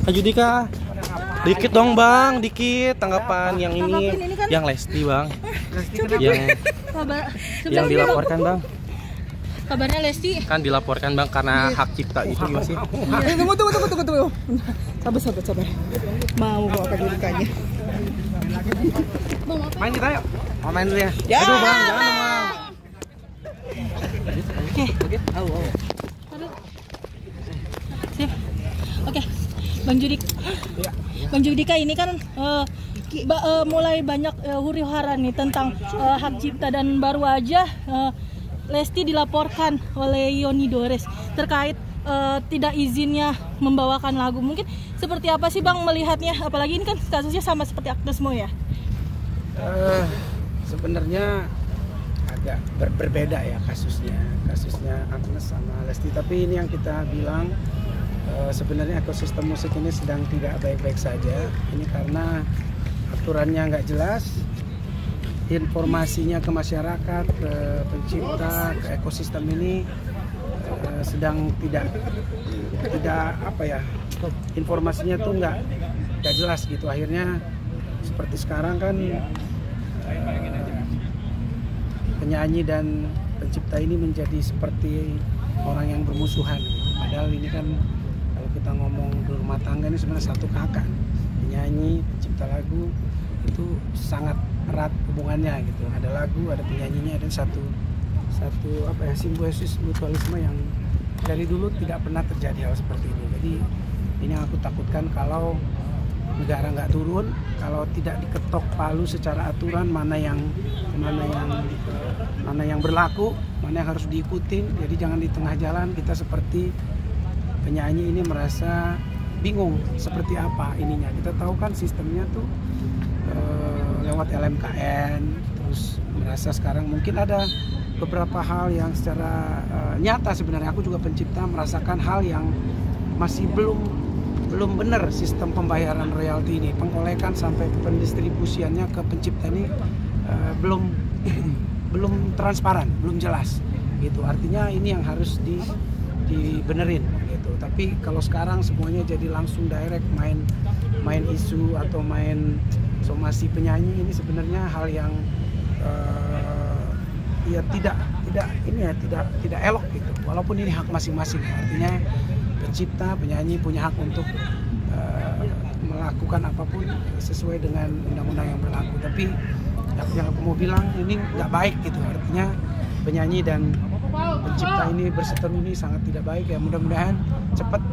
Kak Judika, dikit dong bang, dikit tanggapan yang ini, kan yang Lesti bang, kabar, yang dilaporkan bang. Kabarnya Lesti Kan dilaporkan bang karena hak cipta itu gimana sih? Tunggu. Sabar. Mau bawa Kak Judikanya. Main kita yuk. Mau main dulu ya? Ya. Aduh bang, jangan dong bang. Oke. Sip. Oke. Bang Judika ini kan mulai banyak huru-hara nih tentang hak cipta, dan baru aja Lesti dilaporkan oleh Yoni Dores terkait tidak izinnya membawakan lagu. Mungkin seperti apa sih bang melihatnya? Apalagi ini kan kasusnya sama seperti Agnes Mo ya? Sebenarnya agak berbeda ya kasusnya Agnes sama Lesti. Tapi ini yang kita bilang sebenarnya ekosistem musik ini sedang tidak baik-baik saja. Ini karena aturannya nggak jelas, informasinya ke masyarakat, ke pencipta, ke ekosistem ini sedang tidak apa ya, informasinya tuh nggak jelas gitu. Akhirnya seperti sekarang kan penyanyi dan pencipta ini menjadi seperti orang yang bermusuhan gitu. Padahal ini kan kalau kita ngomong rumah tangga ini sebenarnya satu kakak, penyanyi, pencipta lagu itu sangat erat hubungannya gitu. Ada lagu, ada penyanyinya, dan satu apa ya, simbiosis mutualisme yang dari dulu tidak pernah terjadi hal seperti ini. Jadi ini yang aku takutkan, kalau negara nggak turun, kalau tidak diketok palu secara aturan mana yang berlaku, mana yang harus diikutin. Jadi jangan di tengah jalan kita seperti penyanyi ini merasa bingung seperti apa ininya. Kita tahu kan sistemnya tuh lewat LMKN, terus merasa sekarang mungkin ada beberapa hal yang secara nyata sebenarnya aku juga pencipta merasakan hal yang masih belum benar. Sistem pembayaran royalti ini, pengkolekan sampai pendistribusiannya ke pencipta ini belum transparan, belum jelas gitu. Artinya ini yang harus dibenerin gitu. Tapi kalau sekarang semuanya jadi langsung direct main isu atau main somasi penyanyi, ini sebenarnya hal yang ya tidak elok gitu. Walaupun ini hak masing-masing, artinya pencipta, penyanyi punya hak untuk melakukan apapun sesuai dengan undang-undang yang berlaku. Tapi yang aku mau bilang ini nggak baik gitu. Artinya penyanyi dan pencipta ini berseteru ini sangat tidak baik ya. Mudah-mudahan cepat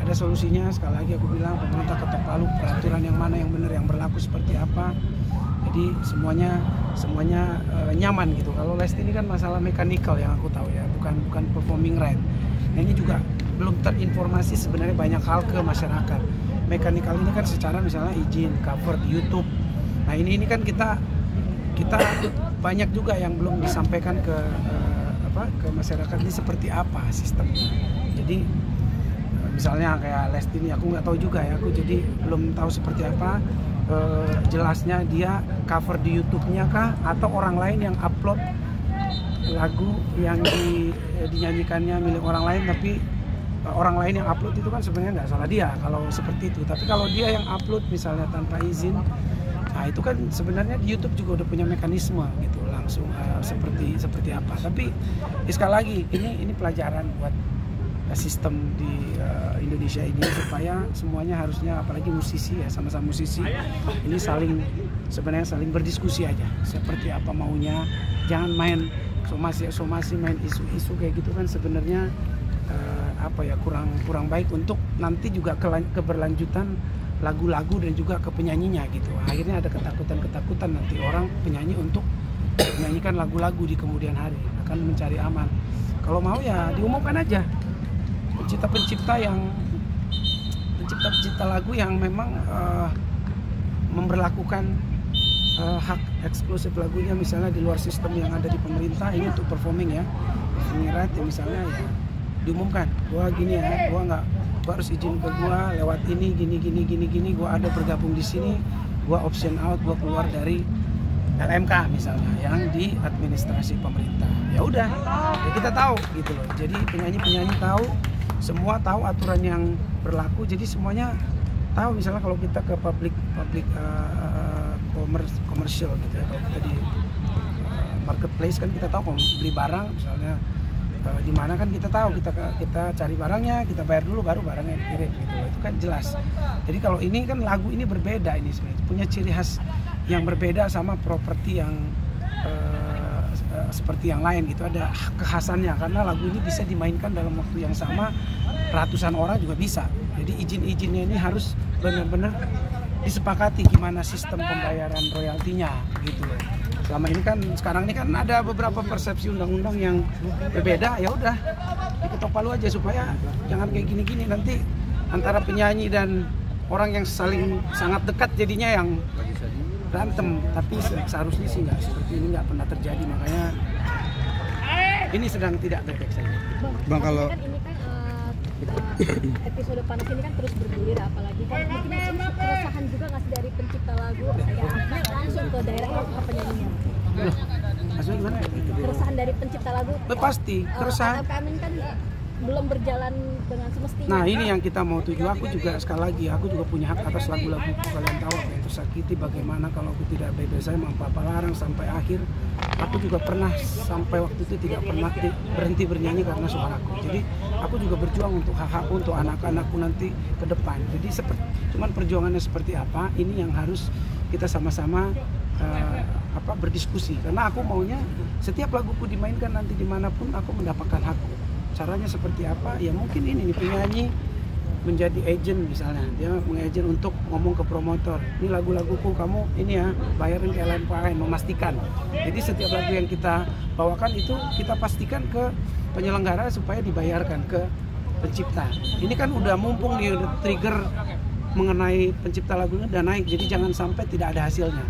ada solusinya. Sekali lagi aku bilang, pemerintah ketok palu peraturan yang mana yang benar, yang berlaku seperti apa. Jadi semuanya nyaman gitu. Kalau Lesti ini kan masalah mekanikal yang aku tahu ya, bukan performing right. Nah, ini juga belum terinformasi sebenarnya banyak hal ke masyarakat. Mekanikal ini kan secara misalnya izin cover di YouTube. Nah ini kan kita banyak juga yang belum disampaikan ke masyarakat ini seperti apa sistemnya. Jadi misalnya kayak Lesti ini aku nggak tahu juga ya, aku jadi belum tahu seperti apa jelasnya dia cover di YouTube-nya kah, atau orang lain yang upload lagu yang dinyanyikannya milik orang lain, tapi orang lain yang upload itu kan sebenarnya nggak salah dia kalau seperti itu. Tapi kalau dia yang upload misalnya tanpa izin, nah itu kan sebenarnya di YouTube juga udah punya mekanisme gitu, langsung seperti apa. Tapi sekali lagi ini pelajaran buat sistem di Indonesia ini, supaya semuanya harusnya, apalagi musisi ya, sama-sama musisi ini saling berdiskusi aja seperti apa maunya. Jangan main somasi main isu-isu kayak gitu kan sebenarnya kurang baik untuk nanti juga keberlanjutan lagu-lagu dan juga ke penyanyinya gitu. Akhirnya ada ketakutan nanti orang penyanyi untuk menyanyikan lagu-lagu di kemudian hari, akan mencari aman. Kalau mau ya diumumkan aja pencipta lagu yang memang memberlakukan hak eksklusif lagunya misalnya di luar sistem yang ada di pemerintah ini untuk performing ya, pengirat ya misalnya ya diumumkan, gua gini ya, gua harus izin ke gua lewat ini gini, gua ada bergabung di sini, gua option out, gua keluar dari LMK misalnya yang di administrasi pemerintah. Ya udah, ya kita tahu gitu loh. Jadi penyanyi tahu, semua tahu aturan yang berlaku, jadi semuanya tahu misalnya kalau kita ke public komersial gitu ya, kalau kita di marketplace kan kita tahu kalau beli barang misalnya di mana kan kita tahu, kita cari barangnya, kita bayar dulu baru barangnya dikirim gitu, itu kan jelas. Jadi kalau ini kan lagu ini berbeda, ini sebenarnya punya ciri khas yang berbeda sama properti yang seperti yang lain gitu, ada kekhasannya karena lagu ini bisa dimainkan dalam waktu yang sama, ratusan orang juga bisa. Jadi izin-izinnya ini harus benar-benar disepakati gimana sistem pembayaran royaltinya gitu loh. Selama ini kan sekarang ini kan ada beberapa persepsi undang-undang yang berbeda, ya udah diketok palu aja supaya jangan kayak gini-gini nanti antara penyanyi dan orang yang saling sangat dekat jadinya yang berantem. Tapi seharusnya sih nggak seperti ini, nggak pernah terjadi, makanya ini sedang tidak baik-baik saja. Bang, kalau kan ini kan episode panas ini kan terus bergulir, apalagi kan mungkin keresahan juga nggak sih dari pencipta lagu ya langsung ke daerah ke penyanyinya. Maksudnya gimana? Keresahan dari pencipta lagu. Pasti keresahan. Kami kan belum berjalan dengan semestinya. Nah ini yang kita mau tuju. Aku juga sekali lagi, aku juga punya hak atas lagu-lagu. Kalian tahu apa yang tersakiti, bagaimana kalau aku tidak bebas saya mau apa larang sampai akhir. Aku juga pernah sampai waktu itu tidak pernah berhenti bernyanyi karena suaraku. Jadi aku juga berjuang untuk hak-hakku, untuk anak-anakku nanti ke depan. Jadi cuman perjuangannya seperti apa, ini yang harus kita sama-sama berdiskusi. Karena aku maunya setiap laguku dimainkan nanti dimanapun aku mendapatkan hakku. Caranya seperti apa? Ya mungkin ini nih, penyanyi menjadi agent misalnya, dia mengagent untuk ngomong ke promotor, ini lagu-laguku kamu ini ya bayarin ke LMPAN, memastikan. Jadi setiap lagu yang kita bawakan itu kita pastikan ke penyelenggara supaya dibayarkan ke pencipta. Ini kan udah mumpung di trigger mengenai pencipta lagunya udah naik, jadi jangan sampai tidak ada hasilnya.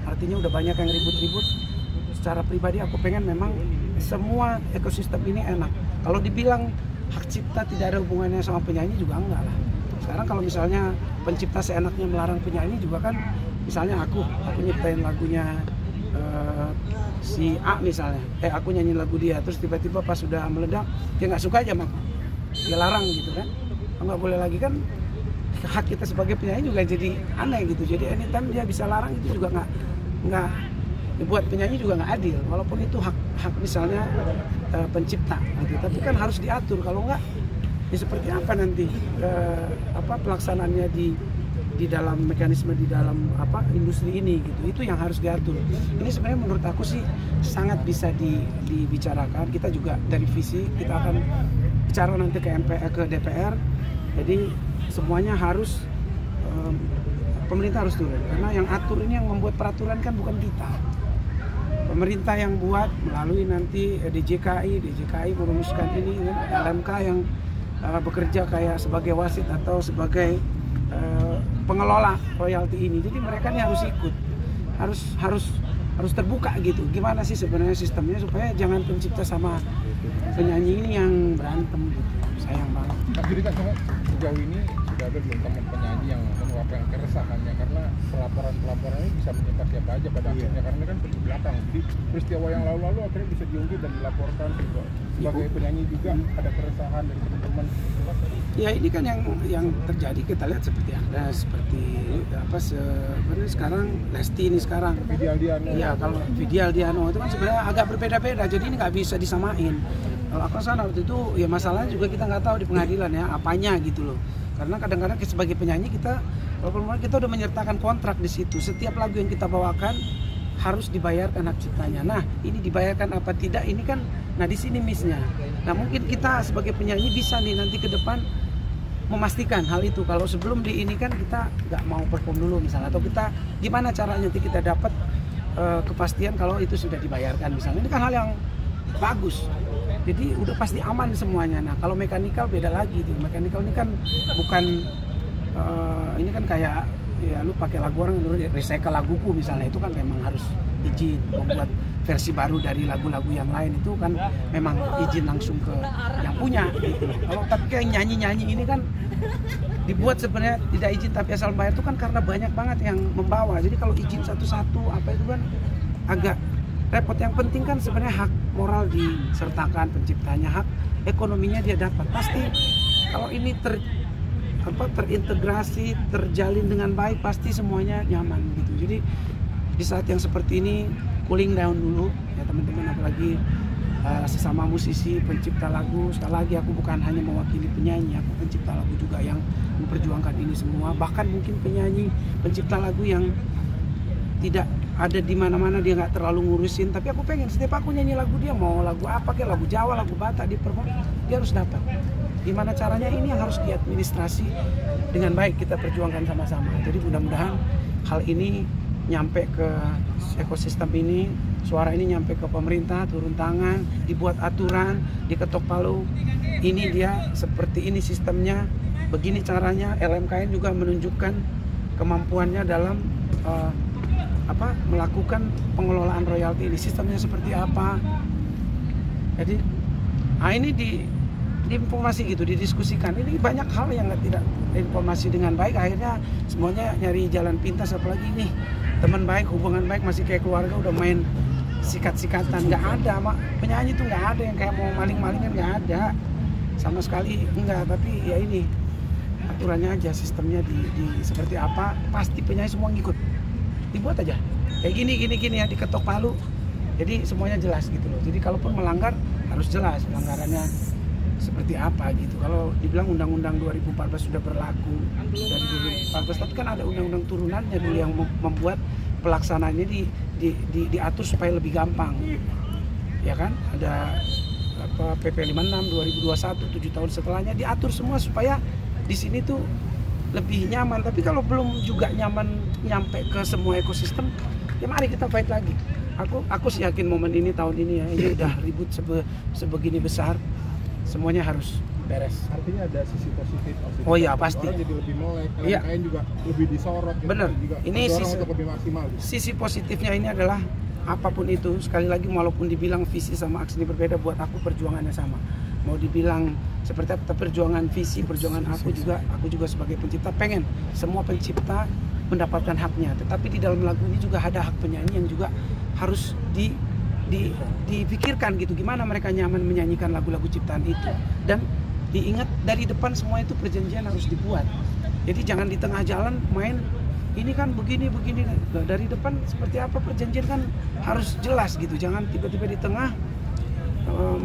Artinya udah banyak yang ribut-ribut. Secara pribadi aku pengen memang semua ekosistem ini enak. Kalau dibilang hak cipta tidak ada hubungannya sama penyanyi juga enggak lah. Sekarang kalau misalnya pencipta seenaknya melarang penyanyi juga kan, misalnya aku nyiptain lagunya si A misalnya, aku nyanyi lagu dia, terus tiba-tiba pas sudah meledak dia nggak suka aja sama aku, dia larang gitu kan, nggak boleh lagi kan. Hak kita sebagai penyanyi juga jadi aneh gitu. Jadi anytime dia bisa larang itu juga nggak buat penyanyi juga nggak adil, walaupun itu hak misalnya pencipta gitu. Tapi kan harus diatur, kalau nggak ya seperti apa nanti pelaksanaannya di dalam mekanisme di dalam industri ini gitu. Itu yang harus diatur. Ini sebenarnya menurut aku sih sangat bisa dibicarakan. Kita juga dari visi kita akan bicara nanti ke DPR. Jadi semuanya harus pemerintah harus turun, karena yang atur ini, yang membuat peraturan kan bukan kita. Pemerintah yang buat melalui nanti DJKI merumuskan ini, LMK yang bekerja kayak sebagai wasit atau sebagai pengelola royalti ini. Jadi mereka ini harus ikut, harus terbuka gitu. Gimana sih sebenarnya sistemnya supaya jangan pencipta sama penyanyi ini yang berantem gitu. Sayang banget. Jadi kan sejauh ini sudah ada belum teman penyanyi yang mengeluarkan keresahannya karena pelaporan ini bisa menimpa siapa aja pada akhirnya, karena kan di belakang. Jadi peristiwa yang lalu-lalu akhirnya bisa diungkit dan dilaporkan juga. Sebagai penyanyi juga ada keresahan dari teman-teman. Ya ini kan yang terjadi, kita lihat seperti sebenarnya sekarang Lesti ini sekarang. Vidi Aldiano. Iya, kalau Vidi Aldiano itu kan sebenarnya agak berbeda-beda, jadi ini nggak bisa disamain. Kalau aku sana waktu itu ya masalahnya juga kita nggak tahu di pengadilan ya apanya gitu loh. Karena kadang-kadang sebagai penyanyi kita udah menyertakan kontrak di situ. Setiap lagu yang kita bawakan harus dibayarkan hak ciptanya. Nah, ini dibayarkan apa tidak ini kan, nah di sini miss-nya. Nah, mungkin kita sebagai penyanyi bisa nih nanti ke depan memastikan hal itu. Kalau sebelum di ini kan kita nggak mau perform dulu misalnya, atau kita gimana caranya nanti kita dapat kepastian kalau itu sudah dibayarkan misalnya. Ini kan hal yang bagus. Jadi udah pasti aman semuanya. Nah kalau mekanikal beda lagi tuh. Mekanikal ini kan bukan ini kan kayak ya lu pakai lagu orang lu recycle laguku misalnya, itu kan memang harus izin. Membuat versi baru dari lagu-lagu yang lain itu kan memang izin langsung ke yang punya gitu. Kalau tapi kayak nyanyi-nyanyi ini kan dibuat sebenarnya tidak izin tapi asal bayar itu kan karena banyak banget yang membawa. Jadi kalau izin satu-satu apa itu kan agak repot. Yang penting kan sebenarnya hak moral disertakan penciptanya, hak ekonominya dia dapat. Pasti kalau ini terintegrasi, terjalin dengan baik, pasti semuanya nyaman gitu. Jadi di saat yang seperti ini cooling down dulu ya teman-teman, apalagi sesama musisi pencipta lagu. Sekali lagi aku bukan hanya mewakili penyanyi, aku pencipta lagu juga yang memperjuangkan ini semua. Bahkan mungkin penyanyi pencipta lagu yang tidak ada di mana-mana, dia nggak terlalu ngurusin, tapi aku pengen setiap aku nyanyi lagu dia, mau lagu apa kayak lagu Jawa, lagu Batak, di perform dia harus dapat. Gimana caranya, ini yang harus diadministrasi dengan baik, kita perjuangkan sama-sama. Jadi mudah-mudahan hal ini nyampe ke ekosistem ini, suara ini nyampe ke pemerintah, turun tangan, dibuat aturan, diketok palu. Ini dia seperti ini sistemnya, begini caranya. LMKN juga menunjukkan kemampuannya dalam melakukan pengelolaan royalti ini, sistemnya seperti apa. Jadi ini diinformasi gitu, didiskusikan. Ini banyak hal yang tidak informasi dengan baik, akhirnya semuanya nyari jalan pintas. Apalagi nih teman baik, hubungan baik, masih kayak keluarga, udah main sikat-sikatan. Nggak ada, penyanyi tuh nggak ada yang kayak mau maling-malingan, nggak ada sama sekali, enggak. Tapi ya ini aturannya aja, sistemnya di seperti apa, pasti penyanyi semua ngikut. Dibuat aja kayak gini ya, diketok palu, jadi semuanya jelas gitu loh. Jadi kalaupun melanggar harus jelas pelanggarannya seperti apa gitu. Kalau dibilang undang-undang 2014 sudah berlaku dari 2014, tapi kan ada undang-undang turunannya dulu yang membuat pelaksanaannya diatur supaya lebih gampang, ya kan. Ada PP 56 2021, 7 tahun setelahnya diatur semua supaya di sini tuh lebih nyaman. Tapi kalau belum juga nyaman nyampe ke semua ekosistem, ya mari kita fight lagi. Aku sih yakin momen ini tahun ini ya, ini udah ribut sebegini besar, semuanya harus beres. Artinya ada sisi positif. Oh ya pasti. Orang jadi lebih melek, iya. LMKN juga lebih disorot. Bener. Juga ini lebih maksimal. Gitu. Sisi positifnya ini adalah apapun itu, sekali lagi walaupun dibilang visi sama aksi ini berbeda, buat aku perjuangannya sama. Mau dibilang seperti apa perjuangan visi, perjuangan aku juga sebagai pencipta pengen semua pencipta mendapatkan haknya. Tetapi di dalam lagu ini juga ada hak penyanyi yang juga harus dipikirkan gitu, gimana mereka nyaman menyanyikan lagu-lagu ciptaan itu. Dan diingat dari depan semua itu perjanjian harus dibuat. Jadi jangan di tengah jalan main ini kan begini. Dari depan seperti apa perjanjian kan harus jelas gitu. Jangan tiba-tiba di tengah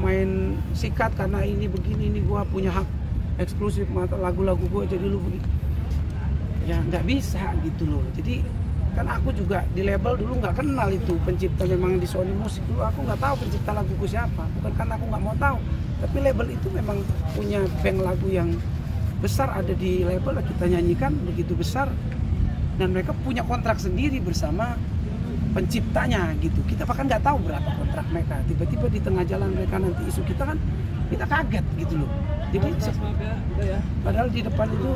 main sikat karena ini begini, ini gua punya hak eksklusif lagu-lagu gua, jadi lu begini. Ya nggak bisa gitu loh. Jadi kan aku juga di label dulu nggak kenal itu pencipta, memang di Sony Music dulu aku nggak tahu pencipta laguku siapa. Bukan karena aku nggak mau tahu, tapi label itu memang punya bank lagu yang besar ada di label, kita nyanyikan begitu besar, dan mereka punya kontrak sendiri bersama penciptanya gitu. Kita bahkan nggak tahu berapa kontrak mereka. Tiba-tiba di tengah jalan mereka nanti isu kita kan, kita kaget gitu loh. Jadi padahal di depan itu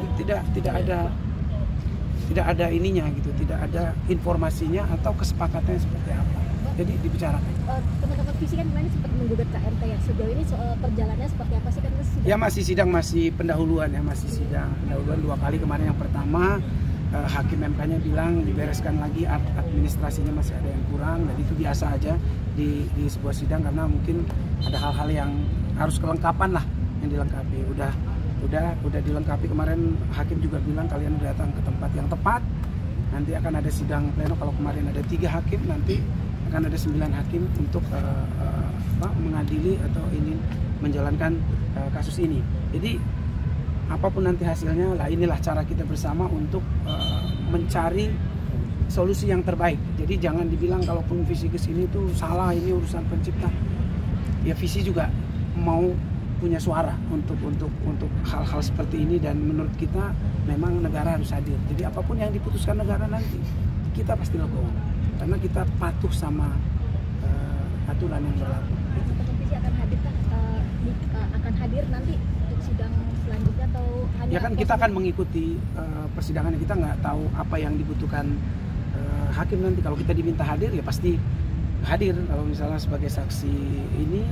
tidak ada ininya gitu, tidak ada informasinya atau kesepakatannya seperti apa. Jadi dibicarakan. Teman-teman visi kan kemarin sempat menggugat ke MK ya. Sejauh ini perjalanannya seperti apa sih kan? Ya masih sidang, masih pendahuluan ya, masih sidang pendahuluan 2 kali. Kemarin yang pertama hakim MK-nya bilang dibereskan lagi, administrasinya masih ada yang kurang, dan itu biasa aja di sebuah sidang karena mungkin ada hal-hal yang harus kelengkapan lah yang dilengkapi. Udah dilengkapi. Kemarin hakim juga bilang kalian datang ke tempat yang tepat, nanti akan ada sidang pleno. Kalau kemarin ada 3 hakim, nanti akan ada 9 hakim untuk mengadili atau ingin menjalankan kasus ini. Jadi apapun nanti hasilnya lah, inilah cara kita bersama untuk mencari solusi yang terbaik. Jadi jangan dibilang kalaupun visi kesini tuh salah, ini urusan pencipta. Ya visi juga mau punya suara untuk hal-hal seperti ini, dan menurut kita memang negara harus hadir. Jadi apapun yang diputuskan negara nanti kita pasti legowo, karena kita patuh sama aturan yang berlaku. Visi akan hadir kan? Akan hadir nanti untuk sidang selanjutnya atau hanya? Ya kan kita akan mengikuti persidangan, kita nggak tahu apa yang dibutuhkan hakim nanti. Kalau kita diminta hadir ya pasti hadir. Kalau misalnya sebagai saksi ini,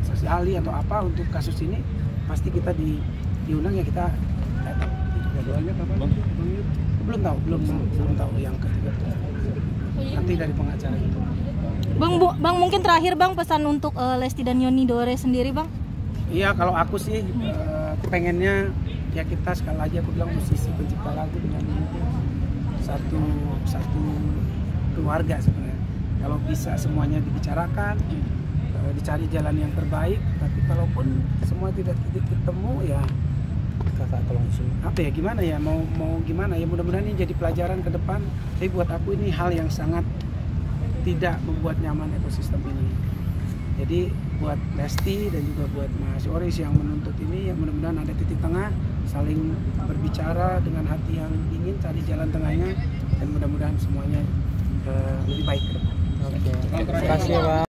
saksi ahli atau apa untuk kasus ini, pasti kita diundang ya kita datang. Jadwalnya kapan? Belum tahu yang ketiga. Nanti dari pengacara itu. Bang mungkin terakhir Bang pesan untuk Lesti dan Yoni Dores sendiri Bang. Iya, kalau aku sih pengennya ya kita sekali lagi aku bilang musisi pencipta lagu dengan ini satu keluarga sebenarnya. Kalau bisa semuanya dibicarakan, dicari jalan yang terbaik, tapi kalaupun semua tidak ketemu ya Kakak tolong sini. apa ya, gimana ya, mau gimana ya, mudah-mudahan ini jadi pelajaran ke depan. Tapi buat aku ini hal yang sangat tidak membuat nyaman ekosistem ini. Jadi buat Lesti dan juga buat Mas Yoris yang menuntut ini, ya mudah-mudahan ada titik tengah, saling berbicara dengan hati yang dingin, cari jalan tengahnya, dan mudah-mudahan semuanya lebih baik ke depan. Oke. Terima kasih, Bang.